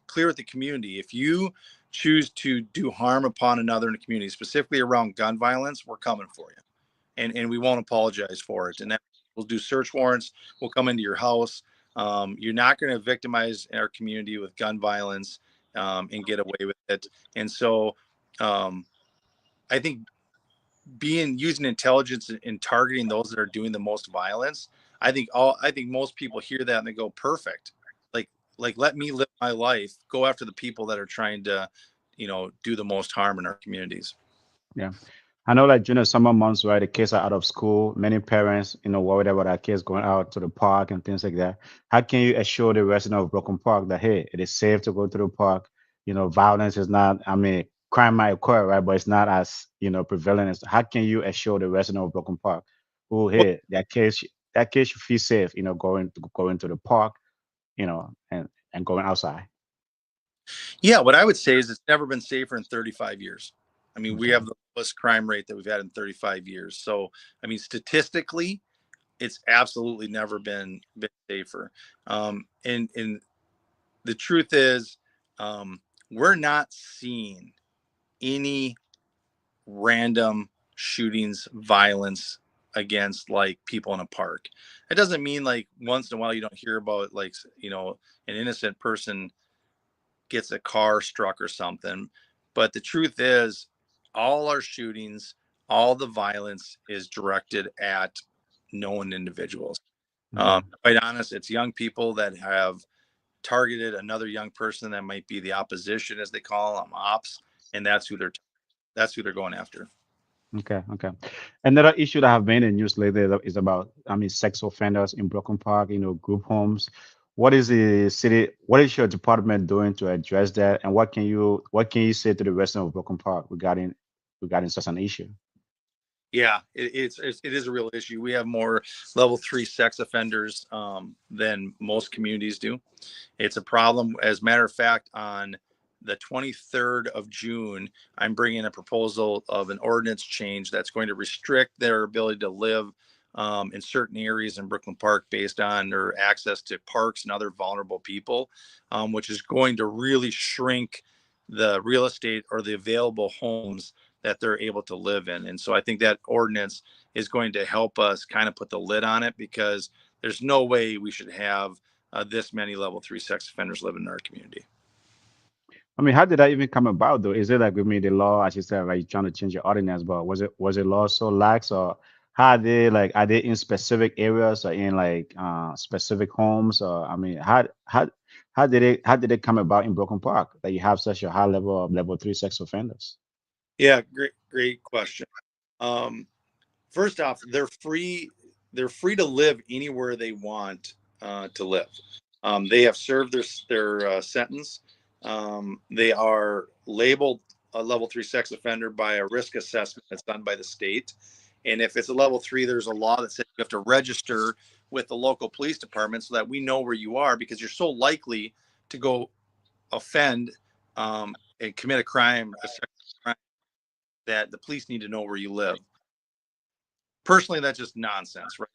clear with the community. If you choose to do harm upon another in the community, specifically around gun violence, we're coming for you, and we won't apologize for it. And then we'll do search warrants. We'll come into your house. You're not going to victimize our community with gun violence and get away with it. And so um, I think using intelligence in targeting those that are doing the most violence. I think most people hear that and they go, perfect. Like let me live my life. Go after the people that are trying to, do the most harm in our communities. Yeah. I know like during the summer months, right, the kids are out of school. Many parents, worried about their kids going out to the park and things like that. How can you assure the resident of Broken Park that hey, it is safe to go to the park? Violence is not, I mean, crime might occur, right? But it's not as, prevalent as how can you assure the resident of Broken Park who Well, hey, that kids should feel safe, going to the park, and going outside. yeah, what I would say is it's never been safer in 35 years. I mean, we Okay. have the lowest crime rate that we've had in 35 years. So, I mean, statistically, it's absolutely never been safer. And the truth is, we're not seeing any random shootings, violence against like people in a park. It doesn't mean like once in a while you don't hear about like an innocent person gets a car struck or something. But the truth is, all our shootings, all the violence is directed at known individuals. Quite honest, it's young people that have targeted another young person that might be the opposition, as they call them, ops, and that's who they're going after. Okay, okay. Another issue that have been in news lately is about, I mean, sex offenders in Broken Park, group homes. What is your department doing to address that? And what can you say to the residents of Broken Park regarding such an issue? Yeah, it is a real issue. We have more level 3 sex offenders than most communities do. It's a problem. As a matter of fact, on the 23rd of June, I'm bringing a proposal of an ordinance change that's going to restrict their ability to live in certain areas in Brooklyn Park based on their access to parks and other vulnerable people, which is going to really shrink the real estate or the available homes that they're able to live in. And so I think that ordinance is going to help us kind of put the lid on it, because there's no way we should have this many level 3 sex offenders living in our community. I mean, how did that even come about though? Is it like we made the law, as you said, like trying to change the ordinance, but was it law so lax, or are they in specific areas or in like specific homes, or I mean, how did it come about in Broken Park that you have such a high level of level 3 sex offenders? Yeah, great question. Um, First off, they're free to live anywhere they want to live. They have served their sentence. They are labeled a level 3 sex offender by a risk assessment that's done by the state. And if it's a level 3, there's a law that says you have to register with the local police department so that we know where you are, because you're so likely to go offend and commit a crime, a sexual crime, that the police need to know where you live. Personally, that's just nonsense, right?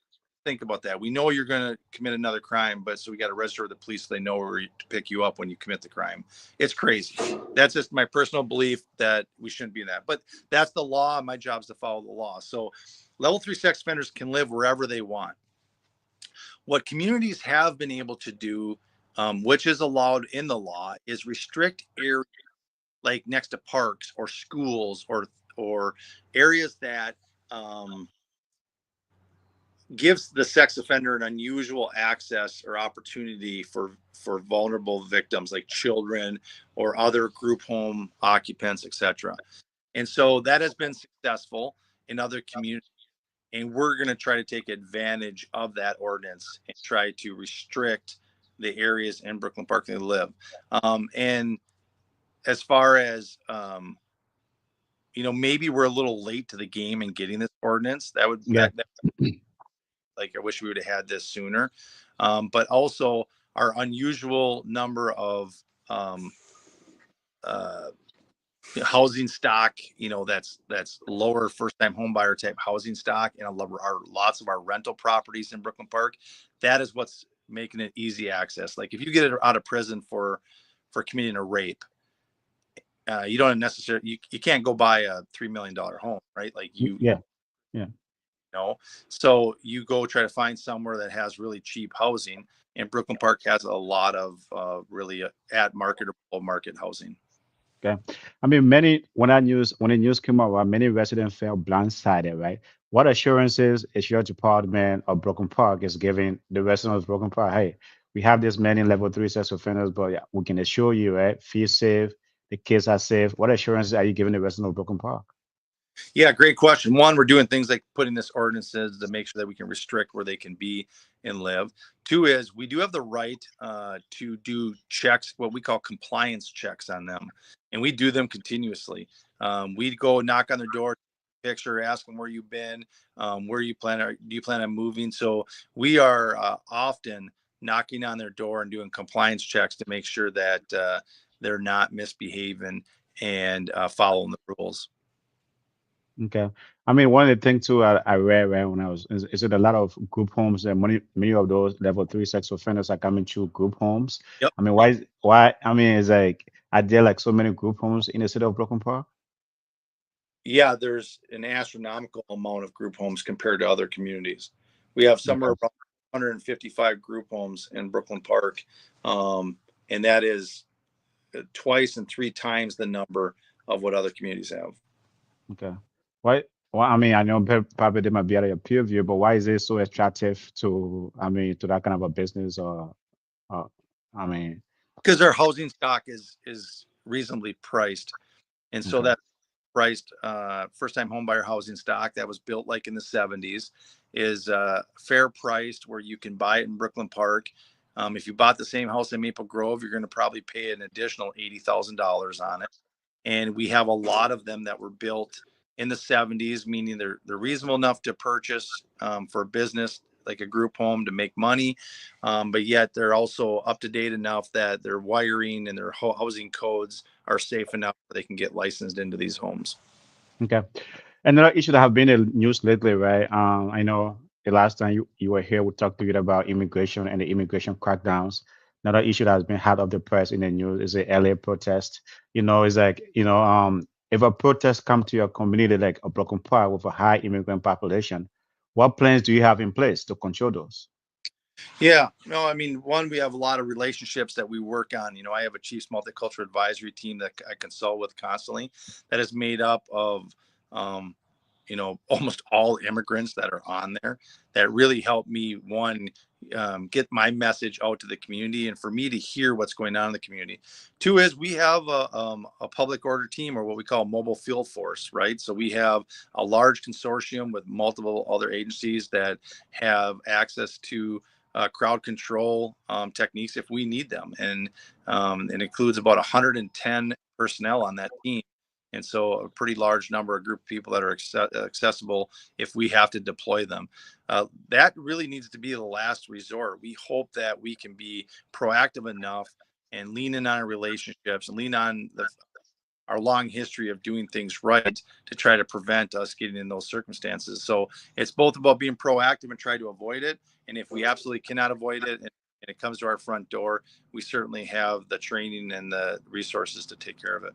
Think about that. We know you're going to commit another crime, but so we got to register with the police so they know where to pick you up when you commit the crime. It's crazy. That's just my personal belief that we shouldn't be in that. But that's the law. My job is to follow the law. So level 3 sex offenders can live wherever they want. What communities have been able to do, which is allowed in the law, is restrict areas like next to parks or schools or areas that gives the sex offender an unusual access or opportunity for vulnerable victims like children or other group home occupants, etc. And so that has been successful in other communities, and we're going to try to take advantage of that ordinance and try to restrict the areas in Brooklyn Park they live. And as far as maybe we're a little late to the game in getting this ordinance. Yeah. Like, I wish we would have had this sooner. But also our unusual number of housing stock, that's lower first time home buyer type housing stock, and lots of our rental properties in Brooklyn Park. That is what's making it easy access. Like, if you get it out of prison for committing a rape, you don't necessarily, you can't go buy a $3 million home, right? Like Yeah. Yeah. So you go try to find somewhere that has really cheap housing, and Brooklyn Park has a lot of really at market or below market housing. Okay. I mean, when the news came out, many residents felt blindsided, right? What assurances is your department of Broken Park is giving the residents of Broken Park? Hey, we have this many level 3 sex offenders, but yeah, we can assure you, right? Feel safe, the kids are safe. What assurances are you giving the residents of Broken Park? Yeah, great question. One, we're doing things like putting this ordinances to make sure that we can restrict where they can be and live. Two is we do have the right to do checks, what we call compliance checks on them, and we do them continuously. We go knock on their door, picture, ask them where you've been, where you do you plan on moving. So we are often knocking on their door and doing compliance checks to make sure that they're not misbehaving and following the rules. Okay. I mean, one of the things too I read right when I was is it a lot of group homes and many of those level 3 sex offenders are coming to group homes. Yep. I mean, why I mean it's like are there like so many group homes in the city of Broken Park? Yeah, there's an astronomical amount of group homes compared to other communities. We have somewhere Okay. around 155 group homes in Brooklyn Park, and that is twice and three times the number of what other communities have. Okay. Why? Well, I mean, I know probably they might be out of your peer view, but why is it so attractive to, I mean, to that kind of a business or I mean, Because their housing stock is reasonably priced, and so okay. that priced first time home buyer housing stock that was built like in the 70s is fair priced where you can buy it in Brooklyn Park. If you bought the same house in Maple Grove, you're going to probably pay an additional $80,000 on it. And we have a lot of them that were built in the 70s, meaning they're reasonable enough to purchase for a business like a group home to make money, but yet they're also up to date enough that their wiring and their housing codes are safe enough that they can get licensed into these homes. Okay. Another issue that have been in the news lately, right? I know the last time you were here, we talked to you about immigration and the immigration crackdowns. Another issue that has been hot off the press in the news is the LA protest. It's like, if a protest come to your community like a Broken Park with a high immigrant population, what plans do you have in place to control those? Yeah, no, I mean, one, we have a lot of relationships that we work on. I have a Chiefs Multicultural Advisory team that I consult with constantly that is made up of, um, almost all immigrants that are on there that really help me, one, get my message out to the community and for me to hear what's going on in the community. Two is we have a public order team or what we call mobile field force, right? So we have a large consortium with multiple other agencies that have access to crowd control techniques if we need them. And it includes about 110 personnel on that team. And so a pretty large number of group of people that are accessible if we have to deploy them. That really needs to be the last resort. We hope that we can be proactive enough and lean in on our relationships and lean on our long history of doing things right to try to prevent us getting in those circumstances. So it's both about being proactive and try to avoid it. And if we absolutely cannot avoid it and it comes to our front door, we certainly have the training and the resources to take care of it.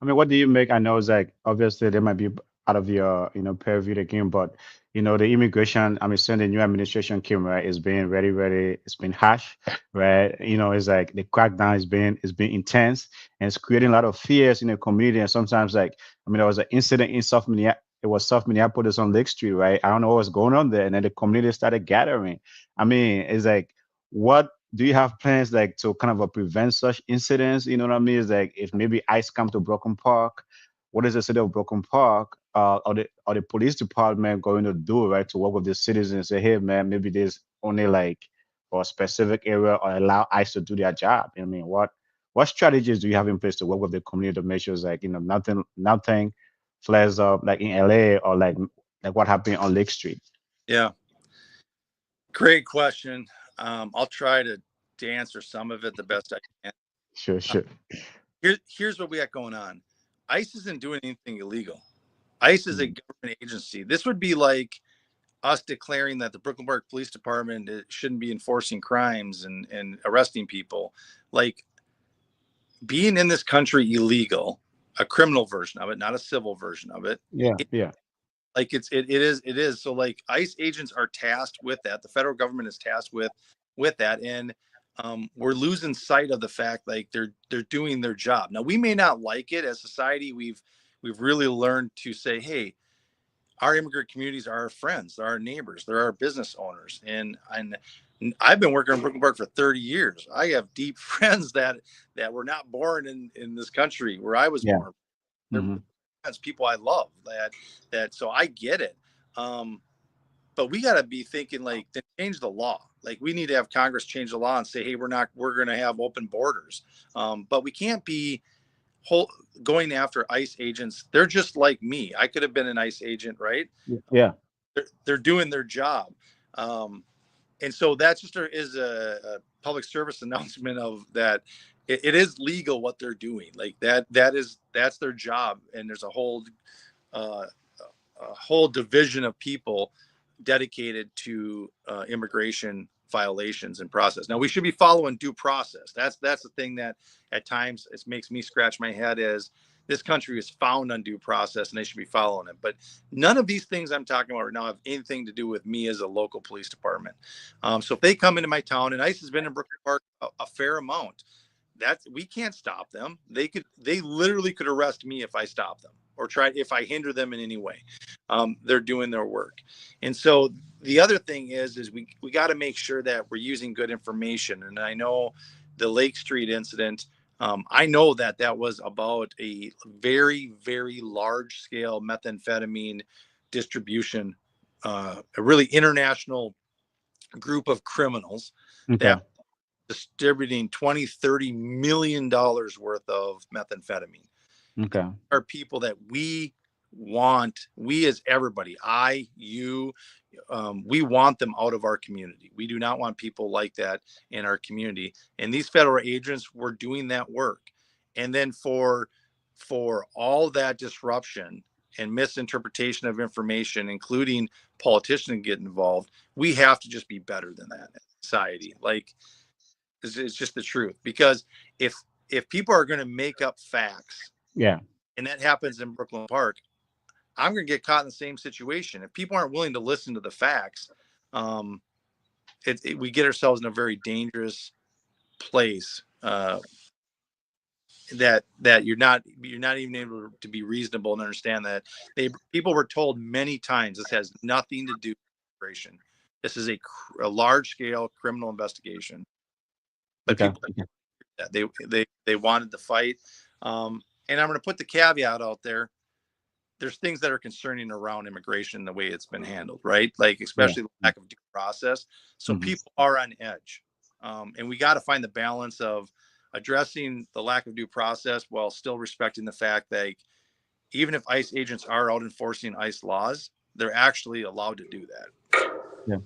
I mean, what do you make? I know it's like obviously they might be out of your, purview again, but the immigration, I mean, since the new administration came, right, it's been very, very, it's been harsh, right? It's like the crackdown is being intense and it's creating a lot of fears in the community. And sometimes like, I mean, there was an incident in South Minneapolis. It was South Minneapolis on Lake Street, right? I don't know what was going on there. And then the community started gathering. I mean, it's like, what do you have plans like to kind of prevent such incidents? You know what I mean? It's like if maybe ICE come to Broken Park, what is the city of Broken Park or the police department going to do, right, to work with the citizens and say, hey man, maybe there's only like for a specific area or allow ICE to do their job. I mean, what strategies do you have in place to work with the community to make sure it's like, nothing flares up like in LA or like what happened on Lake Street? Yeah, great question. I'll try to answer some of it the best I can. Sure, Uh, sure. here's what we got going on. ICE isn't doing anything illegal. ICE is a Mhm. government agency. This would be like us declaring that the Brooklyn Park Police Department shouldn't be enforcing crimes and arresting people. Like being in this country illegal, a criminal version of it, not a civil version of it. Yeah, yeah. Like it is. So like ICE agents are tasked with that. The federal government is tasked with that, and we're losing sight of the fact like they're doing their job. Now we may not like it as society. We've really learned to say, hey, our immigrant communities are our friends, they're our neighbors, they're our business owners, and I've been working in Brooklyn Park for 30 years. I have deep friends that were not born in this country where I was Yeah. born. They're Hmm. people I love that so I get it. But we got to be thinking like to change the law. Like we need to have Congress change the law and say, hey, we're going to have open borders. But we can't be whole going after ICE agents. They're just like me. I could have been an ICE agent, right? Yeah. They're doing their job. Um, and so that's just is a public service announcement of that. It is legal what they're doing. Like that's their job. And there's uh, a whole division of people dedicated to immigration violations and process. Now we should be following due process. That's the thing that at times it makes me scratch my head is this country is found on due process and they should be following it. But none of these things I'm talking about right now have anything to do with me as a local police department. So if they come into my town, and ICE has been in Brooklyn Park a fair amount, we can't stop them. They literally could arrest me if I stop them or if I hinder them in any way. They're doing their work. And so the other thing is we got to make sure that we're using good information. And I know the Lake Street incident, I know that was about a very, very large scale methamphetamine distribution, a really international group of criminals Okay. that distributing 20-30 million dollars worth of methamphetamine. Okay. Are people that we as everybody, you, we want them out of our community. We do not want people like that in our community. And these federal agents were doing that work. And then for all that disruption and misinterpretation of information, including politicians get involved, we have to just be better than that in society. Like, it's just the truth. Because if people are going to make up facts, yeah, and that happens in Brooklyn Park, I'm going to get caught in the same situation. If people aren't willing to listen to the facts, we get ourselves in a very dangerous place. That you're not even able to be reasonable and understand that people were told many times this has nothing to do with immigration. This is a large scale criminal investigation. But okay. people, they wanted to fight. And I'm going to put the caveat out there. There's things that are concerning around immigration, the way it's been handled, right? Like, especially the lack of due process. So people are on edge. And we got to find the balance of addressing the lack of due process while still respecting the fact that even if ICE agents are out enforcing ICE laws, they're actually allowed to do that. Yeah.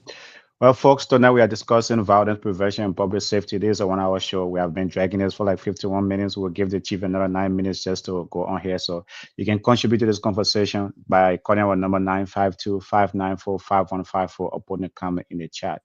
Well, folks, tonight we are discussing violence prevention and public safety. This is a 1 hour show. We have been dragging this for like 51 minutes. We'll give the chief another 9 minutes just to go on here. So you can contribute to this conversation by calling our number 952-594-5154 or putting a comment in the chat.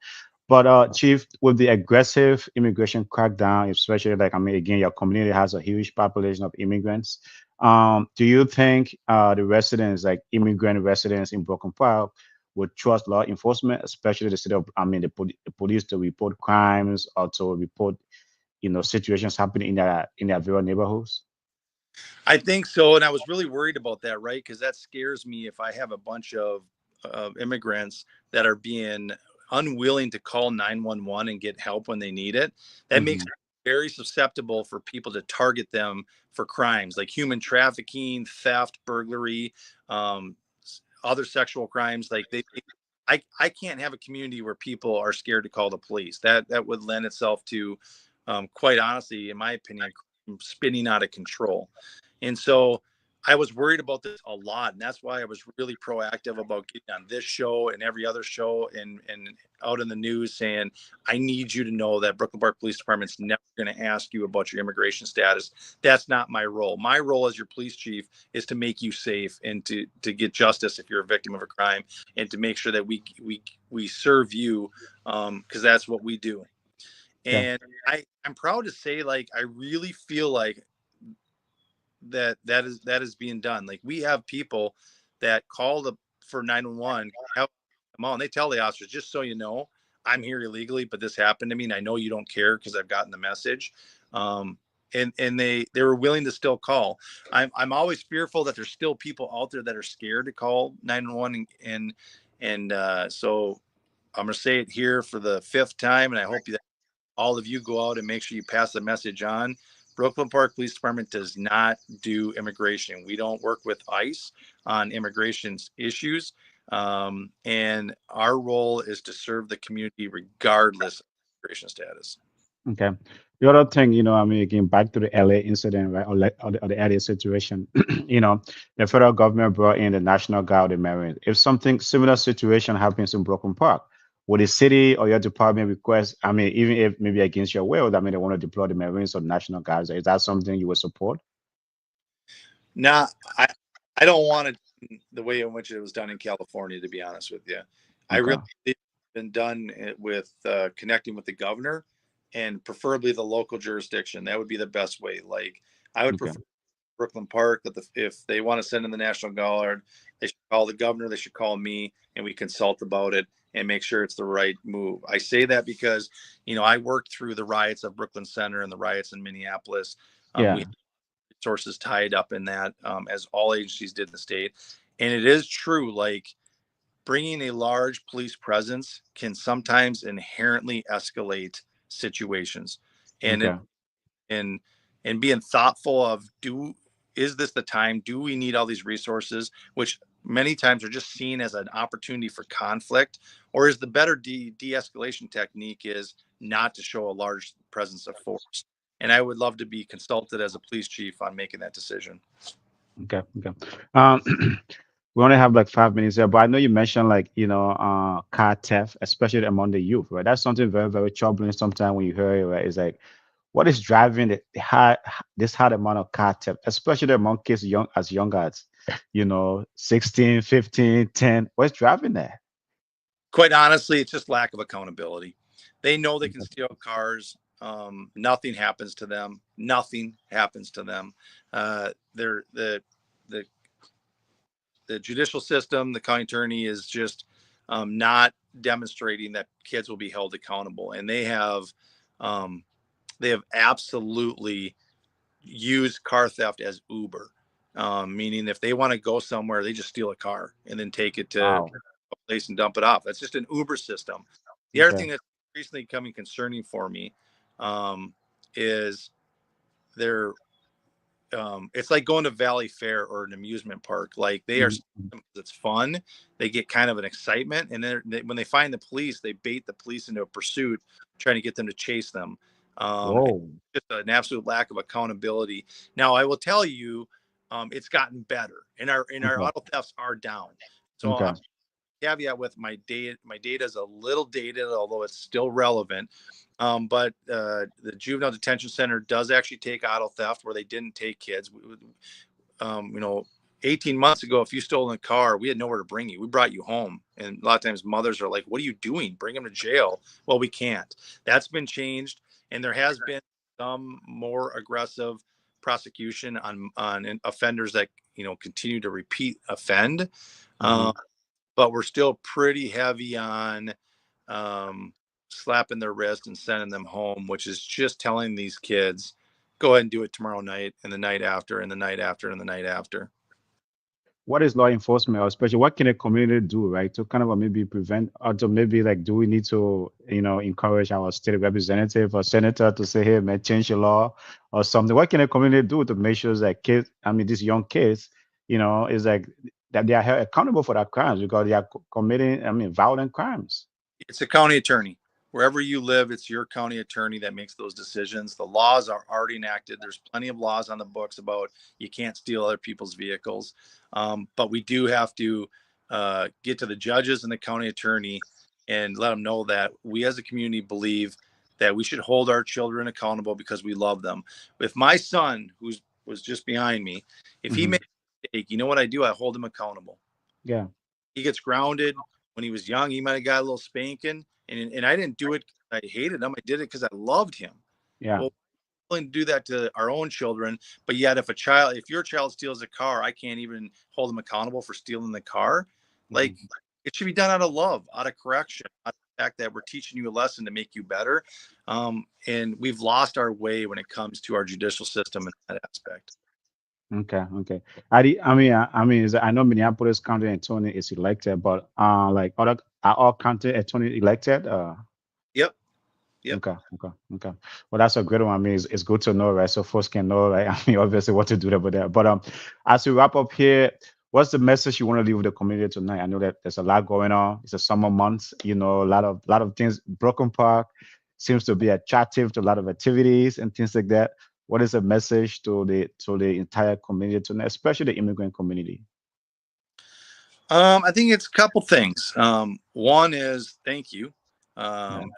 But Chief, with the aggressive immigration crackdown, especially again, your community has a huge population of immigrants. Do you think the residents, like immigrant residents in Broken Park, would trust law enforcement, especially the city of, the police to report crimes or to report, situations happening in their very neighborhoods? I think so. And I was really worried about that, right? Because that scares me if I have a bunch of immigrants that are being unwilling to call 911 and get help when they need it. That makes it very susceptible for people to target them for crimes like human trafficking, theft, burglary, other sexual crimes. Like I can't have a community where people are scared to call the police. That would lend itself to, quite honestly, in my opinion, spinning out of control. And so I was worried about this a lot. And that's why I was really proactive about getting on this show and every other show and out in the news saying, I need you to know that Brooklyn Park Police Department's never going to ask you about your immigration status. That's not my role. My role as your police chief is to make you safe and to get justice if you're a victim of a crime, and to make sure that we serve you, because that's what we do. And I'm proud to say, like, I really feel like that is being done. Like, we have people that call for 911, help them all, and they tell the officers, just so you know, I'm here illegally, but this happened to me, and I know you don't care because I've gotten the message. And they were willing to still call. I'm always fearful that there's still people out there that are scared to call 911, and so I'm gonna say it here for the 5th time, and I hope that all of you go out and make sure you pass the message on. Brooklyn Park Police Department does not do immigration. We don't work with ICE on immigration issues. And our role is to serve the community regardless of immigration status. Okay. The other thing, again, back to the LA incident, right, or the LA situation, the federal government brought in the National Guard and Marines. If something similar situation happens in Broken Park, would the city or your department request, even if maybe against your will, they want to deploy the Marines or National Guards, is that something you would support? Nah, I don't want it the way in which it was done in California, to be honest with you. I really think it's been done with connecting with the governor and preferably the local jurisdiction. That would be the best way. Like, I would prefer Brooklyn Park that if they want to send in the National Guard, they should call the governor, they should call me, and we consult about it and make sure it's the right move. I say that because, I worked through the riots of Brooklyn Center and the riots in Minneapolis. We Yeah. have resources tied up in that, as all agencies did in the state. And it is true, like bringing a large police presence can sometimes inherently escalate situations. And Okay. and and being thoughtful of is this the time, do we need all these resources, which many times are just seen as an opportunity for conflict, or is the better de-escalation technique is not to show a large presence of force? And I would love to be consulted as a police chief on making that decision. Okay. Okay. Um, we only have like 5 minutes here, but I know you mentioned like, car theft, especially among the youth, right? That's something very, very troubling sometimes when you hear it, right? It's like, what is driving this high amount of car theft, especially among kids young as, 16, 15, 10? What's driving that? Quite honestly, it's just lack of accountability. They know they can steal cars. Nothing happens to them. Nothing happens to them. They're the the judicial system, the county attorney is just not demonstrating that kids will be held accountable, and they have absolutely used car theft as Uber, meaning if they want to go somewhere, they just steal a car and then take it to Wow. a place and dump it off. That's just an Uber system. The other Okay. thing that's recently becoming concerning for me, is they're it's like going to Valley Fair or an amusement park. Like they are, Mhm. it's fun. They get kind of an excitement, and then when they find the police, they bait the police into a pursuit, trying to get them to chase them. It's Whoa. just an absolute lack of accountability. Now, I will tell you, it's gotten better, and our Okay. auto thefts are down. So Okay. caveat with my data. My data is a little dated, although it's still relevant. But the juvenile detention center does actually take auto theft where they didn't take kids. 18 months ago, if you stole in a car, we had nowhere to bring you. We brought you home. And a lot of times mothers are like, what are you doing? Bring them to jail. Well, we can't. That's been changed. And there has been some more aggressive prosecution on offenders that, continue to repeat offend. Mhm. But we're still pretty heavy on um, slapping their wrist and sending them home, which is just telling these kids, go ahead and do it tomorrow night and the night after and the night after and the night after. What is law enforcement, or especially what can a community do, right, to kind of maybe prevent, or to maybe like, do we need to, encourage our state representative or senator to say, hey, man, change the law or something? What can a community do to make sure that kids, I mean, these young kids, is like that they are held accountable for their crimes because they are committing, I mean, violent crimes? It's a county attorney. Wherever you live, it's your county attorney that makes those decisions. The laws are already enacted. There's plenty of laws on the books about you can't steal other people's vehicles. But we do have to get to the judges and the county attorney and let them know that we as a community believe that we should hold our children accountable because we love them. If my son, who was just behind me, if he Hmm. made a mistake, you know what I do? I hold him accountable. Yeah. He gets grounded. When he was young, he might have got a little spanking, and I didn't do it 'cause I hated him. I did it because I loved him. Yeah. Well, we're willing to do that to our own children, but yet if your child steals a car, I can't even hold them accountable for stealing the car. Like Hmm. it should be done out of love, out of correction, out of the fact that we're teaching you a lesson to make you better. And we've lost our way when it comes to our judicial system in that aspect. Okay, okay. I mean, I know Minneapolis County Attorney is elected, but like other are all county attorney elected? Yep. Yep. Okay, okay, okay. Well, that's a good one. I mean, it's good to know, right? So folks can know, right? I mean, obviously, what to do over there. But as we wrap up here, what's the message you want to leave with the community tonight? I know that there's a lot going on. It's a summer months, a lot of things. Broken Park seems to be attractive to a lot of activities and things like that. What is the message to the entire community tonight, especially the immigrant community? I think it's a couple things. One is thank you. Yeah, Um,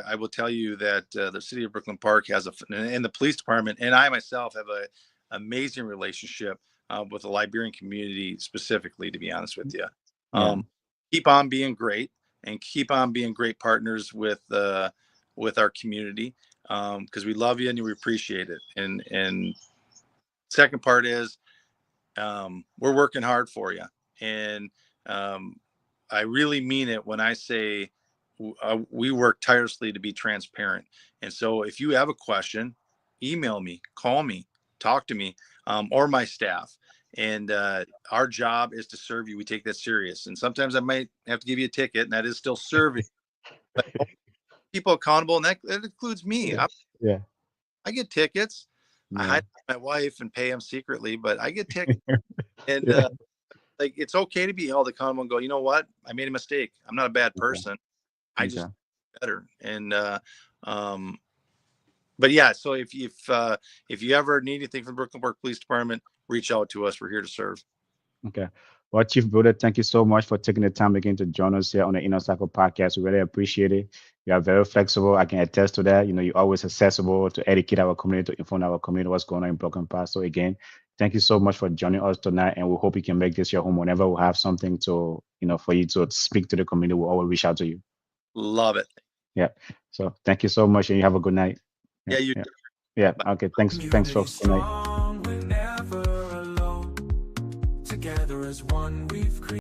I will tell you that the city of Brooklyn Park has and the police department, and I myself have a amazing relationship with the Liberian community specifically. To be honest with you, yeah. um, keep on being great and keep on being great partners with our community because we love you and we appreciate it. And Second part is we're working hard for you. And I really mean it when I say we work tirelessly to be transparent. And so if you have a question, email me, call me, talk to me, or my staff. And our job is to serve you. We take that serious. And sometimes I might have to give you a ticket, and that is still serving. But people accountable, and that includes me. Yeah. I get tickets. I Yeah. hide my wife and pay them secretly, but I get tickets. And Yeah. like, it's okay to be held accountable and go, you know what? I made a mistake. I'm not a bad Okay. person. I just Okay. better. And but yeah, so if you ever need anything from the Brooklyn Park Police Department, reach out to us. We're here to serve. Okay. Well, Chief Bruley, thank you so much for taking the time again to join us here on the Inner Circle podcast. We really appreciate it. You are very flexible. I can attest to that. You know, you're always accessible to educate our community, to inform our community what's going on in Brooklyn Park. So again, thank you so much for joining us tonight, and we hope you can make this your home whenever we have something to, for you to speak to the community. We'll always reach out to you. Love it. Yeah. So thank you so much, and you have a good night. Yeah, you. Yeah. Yeah. Okay. Thanks, folks. Good night. Strong, we're never alone. Together as one, we've created.